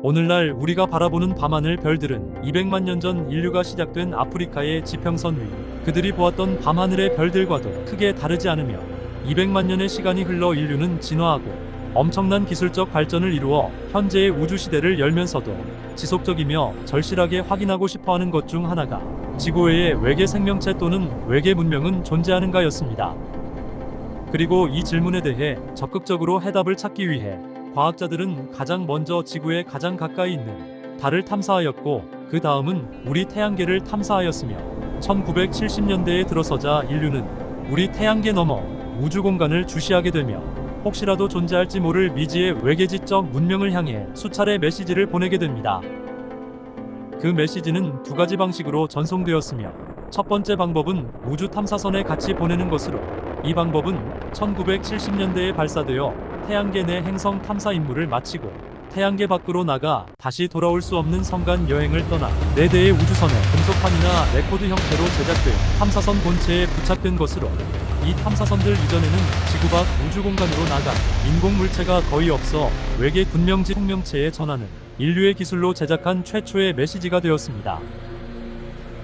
오늘날 우리가 바라보는 밤하늘 별들은 200만 년 전 인류가 시작된 아프리카의 지평선 위, 그들이 보았던 밤하늘의 별들과도 크게 다르지 않으며 200만 년의 시간이 흘러 인류는 진화하고 엄청난 기술적 발전을 이루어 현재의 우주시대를 열면서도 지속적이며 절실하게 확인하고 싶어하는 것 중 하나가 지구외에 외계 생명체 또는 외계 문명은 존재하는가였습니다. 그리고 이 질문에 대해 적극적으로 해답을 찾기 위해 과학자들은 가장 먼저 지구에 가장 가까이 있는 달을 탐사하였고, 그 다음은 우리 태양계를 탐사하였으며 1970년대에 들어서자 인류는 우리 태양계 너머 우주 공간을 주시하게 되며 혹시라도 존재할지 모를 미지의 외계지적 문명을 향해 수차례 메시지를 보내게 됩니다. 그 메시지는 두 가지 방식으로 전송되었으며, 첫 번째 방법은 우주 탐사선에 같이 보내는 것으로, 이 방법은 1970년대에 발사되어 태양계 내 행성 탐사 임무를 마치고 태양계 밖으로 나가 다시 돌아올 수 없는 성간 여행을 떠나 4대의 우주선에 금속판이나 레코드 형태로 제작되어 탐사선 본체에 부착된 것으로, 이 탐사선들 이전에는 지구 밖 우주 공간으로 나가 인공 물체가 거의 없어 외계 군명지 생명체에 전하는 인류의 기술로 제작한 최초의 메시지가 되었습니다.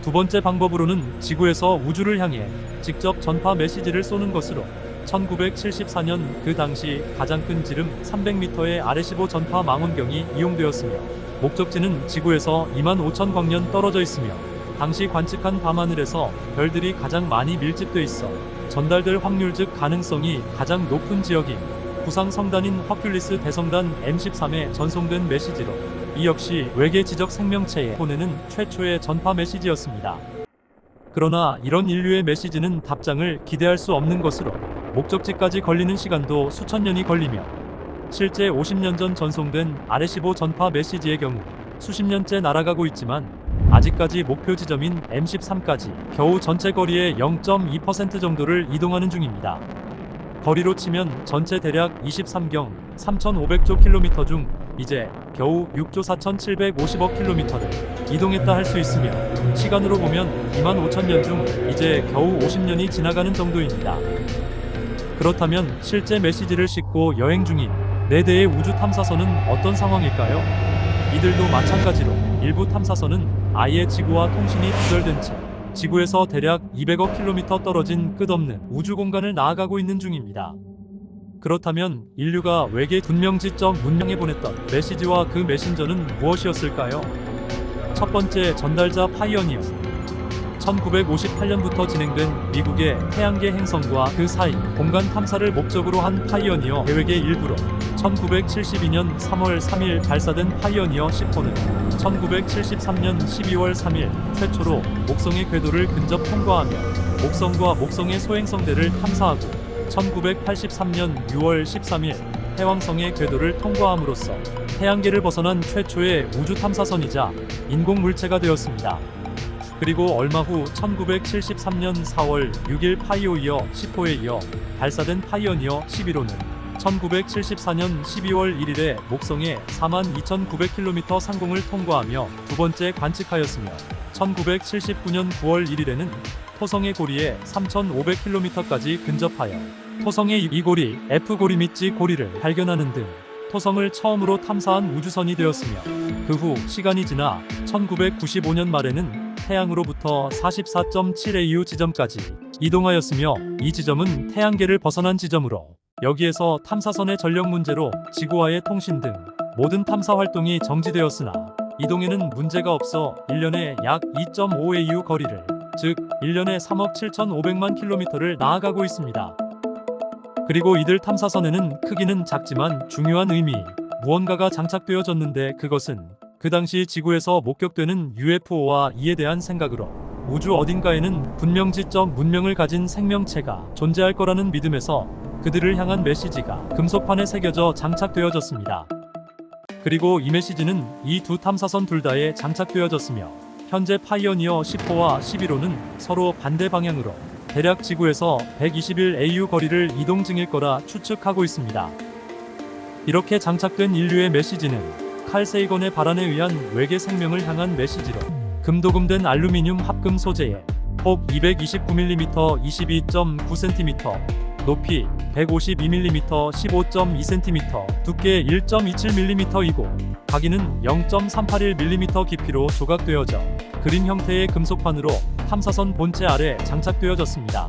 두 번째 방법으로는 지구에서 우주를 향해 직접 전파 메시지를 쏘는 것으로 1974년 그 당시 가장 큰 지름 300m의 아레시보 전파 망원경이 이용되었으며, 목적지는 지구에서 25,000 광년 떨어져 있으며 당시 관측한 밤하늘에서 별들이 가장 많이 밀집돼 있어 전달될 확률 즉 가능성이 가장 높은 지역인 구상 성단인 허큘리스 대성단 M13에 전송된 메시지로, 이 역시 외계 지적 생명체에 보내는 최초의 전파 메시지였습니다. 그러나 이런 인류의 메시지는 답장을 기대할 수 없는 것으로 목적지까지 걸리는 시간도 수천 년이 걸리며, 실제 50년 전 전송된 아레시보 전파 메시지의 경우 수십 년째 날아가고 있지만 아직까지 목표 지점인 M13까지 겨우 전체 거리의 0.2% 정도를 이동하는 중입니다. 거리로 치면 전체 대략 23경 3,500조 킬로미터 중 이제 겨우 6조 4,750억 킬로미터를 이동했다 할 수 있으며, 시간으로 보면 25,000년 중 이제 겨우 50년이 지나가는 정도입니다. 그렇다면 실제 메시지를 싣고 여행 중인 4대의 우주 탐사선은 어떤 상황일까요? 이들도 마찬가지로 일부 탐사선은 아예 지구와 통신이 두절된 채 지구에서 대략 200억 킬로미터 떨어진 끝없는 우주 공간을 나아가고 있는 중입니다. 그렇다면 인류가 외계 군명지적 문명에 보냈던 메시지와 그 메신저는 무엇이었을까요? 첫 번째 전달자 파이어니어. 1958년부터 진행된 미국의 태양계 행성과 그 사이 공간 탐사를 목적으로 한 파이어니어 계획의 일부로 1972년 3월 3일 발사된 파이어니어 10호는 1973년 12월 3일 최초로 목성의 궤도를 근접 통과하며 목성과 목성의 소행성대를 탐사하고 1983년 6월 13일 해왕성의 궤도를 통과함으로써 태양계를 벗어난 최초의 우주 탐사선이자 인공 물체가 되었습니다. 그리고 얼마 후 1973년 4월 6일 파이오니어 10호에 이어 발사된 파이오니어 11호는 1974년 12월 1일에 목성의 42,900km 상공을 통과하며 두 번째 관측하였으며, 1979년 9월 1일에는 토성의 고리에 3,500km까지 근접하여 토성의 이고리, F고리 및 G고리를 발견하는 등 토성을 처음으로 탐사한 우주선이 되었으며, 그 후 시간이 지나 1995년 말에는 태양으로부터 44.7AU 지점까지 이동하였으며, 이 지점은 태양계를 벗어난 지점으로 여기에서 탐사선의 전력 문제로 지구와의 통신 등 모든 탐사 활동이 정지되었으나 이동에는 문제가 없어 1년에 약 2.5AU 거리를, 즉 1년에 3억 7,500만 킬로미터를 나아가고 있습니다. 그리고 이들 탐사선에는 크기는 작지만 중요한 의미, 무언가가 장착되어졌는데, 그것은 그 당시 지구에서 목격되는 UFO와 이에 대한 생각으로 우주 어딘가에는 분명지적 문명을 가진 생명체가 존재할 거라는 믿음에서 그들을 향한 메시지가 금속판에 새겨져 장착되어졌습니다. 그리고 이 메시지는 이 두 탐사선 둘 다에 장착되어졌으며, 현재 파이어니어 10호와 11호는 서로 반대 방향으로 대략 지구에서 121AU 거리를 이동 중일 거라 추측하고 있습니다. 이렇게 장착된 인류의 메시지는 칼 세이건의 발안에 의한 외계 생명을 향한 메시지로, 금도금된 알루미늄 합금 소재에 폭 229mm 22.9cm, 높이 152mm 15.2cm, 두께 1.27mm이고 각인은 0.381mm 깊이로 조각되어져 그림 형태의 금속판으로 탐사선 본체 아래 장착되어졌습니다.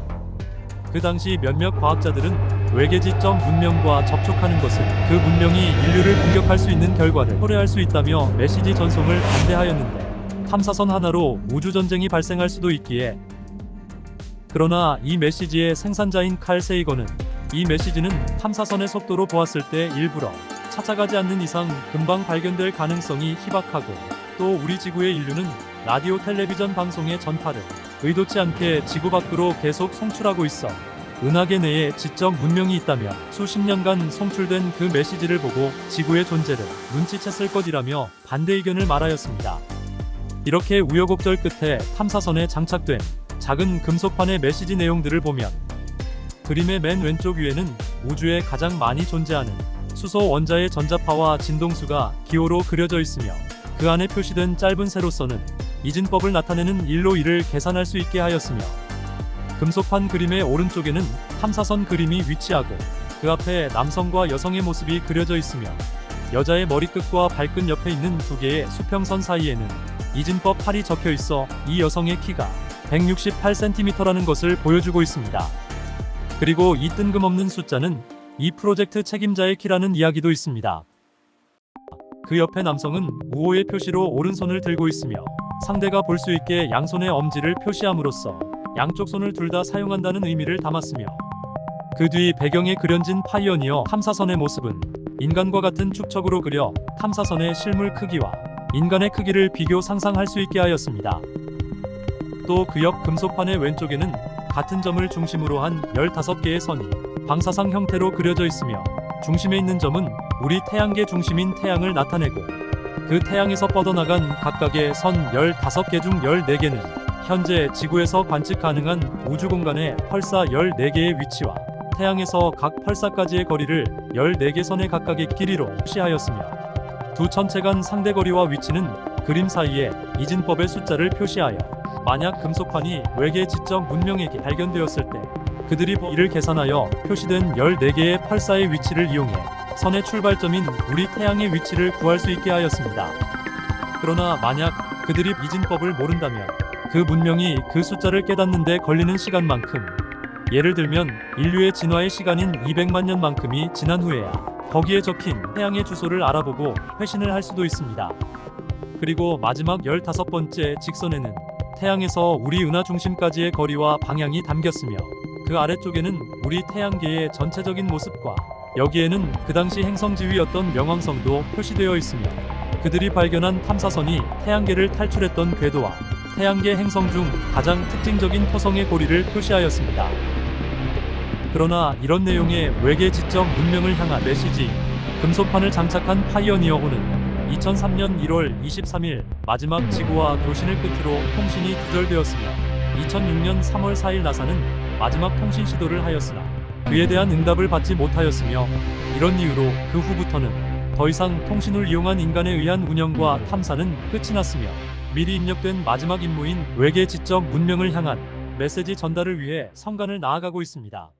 그 당시 몇몇 과학자들은 외계 지적 문명과 접촉하는 것은 그 문명이 인류를 공격할 수 있는 결과를 초래할 수 있다며 메시지 전송을 반대하였는데, 탐사선 하나로 우주전쟁이 발생할 수도 있기에. 그러나 이 메시지의 생산자인 칼 세이건은 이 메시지는 탐사선의 속도로 보았을 때 일부러 찾아가지 않는 이상 금방 발견될 가능성이 희박하고, 또 우리 지구의 인류는 라디오 텔레비전 방송의 전파를 의도치 않게 지구 밖으로 계속 송출하고 있어 은하계 내에 지적 문명이 있다며 수십 년간 송출된 그 메시지를 보고 지구의 존재를 눈치챘을 것이라며 반대 의견을 말하였습니다. 이렇게 우여곡절 끝에 탐사선에 장착된 작은 금속판의 메시지 내용들을 보면, 그림의 맨 왼쪽 위에는 우주에 가장 많이 존재하는 수소 원자의 전자파와 진동수가 기호로 그려져 있으며, 그 안에 표시된 짧은 세로선은 이진법을 나타내는 1로 1을 계산할 수 있게 하였으며, 금속판 그림의 오른쪽에는 탐사선 그림이 위치하고 그 앞에 남성과 여성의 모습이 그려져 있으며, 여자의 머리끝과 발끝 옆에 있는 두 개의 수평선 사이에는 이진법 8이 적혀 있어 이 여성의 키가 168cm라는 것을 보여주고 있습니다. 그리고 이 뜬금없는 숫자는 이 프로젝트 책임자의 키라는 이야기도 있습니다. 그 옆에 남성은 우호의 표시로 오른손을 들고 있으며, 상대가 볼 수 있게 양손의 엄지를 표시함으로써 양쪽 손을 둘 다 사용한다는 의미를 담았으며, 그 뒤 배경에 그려진 파이어니어 탐사선의 모습은 인간과 같은 축척으로 그려 탐사선의 실물 크기와 인간의 크기를 비교 상상할 수 있게 하였습니다. 또 그 옆 금속판의 왼쪽에는 같은 점을 중심으로 한 15개의 선이 방사상 형태로 그려져 있으며, 중심에 있는 점은 우리 태양계 중심인 태양을 나타내고, 그 태양에서 뻗어나간 각각의 선 15개 중 14개는 현재 지구에서 관측 가능한 우주 공간의 펄사 14개의 위치와 태양에서 각 펄사까지의 거리를 14개 선의 각각의 길이로 표시하였으며, 두 천체 간 상대 거리와 위치는 그림 사이에 이진법의 숫자를 표시하여 만약 금속판이 외계 지적 문명에게 발견되었을 때 그들이 이를 계산하여 표시된 14개의 펄사의 위치를 이용해 선의 출발점인 우리 태양의 위치를 구할 수 있게 하였습니다. 그러나 만약 그들이 이진법을 모른다면 그 문명이 그 숫자를 깨닫는데 걸리는 시간만큼, 예를 들면 인류의 진화의 시간인 200만 년만큼이 지난 후에야 거기에 적힌 태양의 주소를 알아보고 회신을 할 수도 있습니다. 그리고 마지막 15번째 직선에는 태양에서 우리 은하 중심까지의 거리와 방향이 담겼으며, 그 아래쪽에는 우리 태양계의 전체적인 모습과 여기에는 그 당시 행성 지위였던 명왕성도 표시되어 있으며, 그들이 발견한 탐사선이 태양계를 탈출했던 궤도와 태양계 행성 중 가장 특징적인 토성의 고리를 표시하였습니다. 그러나 이런 내용의 외계 지적 문명을 향한 메시지, 금속판을 장착한 파이어니어호는 2003년 1월 23일 마지막 지구와 교신을 끝으로 통신이 두절되었으며, 2006년 3월 4일 나사는 마지막 통신 시도를 하였으나 그에 대한 응답을 받지 못하였으며, 이런 이유로 그 후부터는 더 이상 통신을 이용한 인간에 의한 운영과 탐사는 끝이 났으며, 미리 입력된 마지막 임무인 외계 지적 문명을 향한 메시지 전달을 위해 성간을 나아가고 있습니다.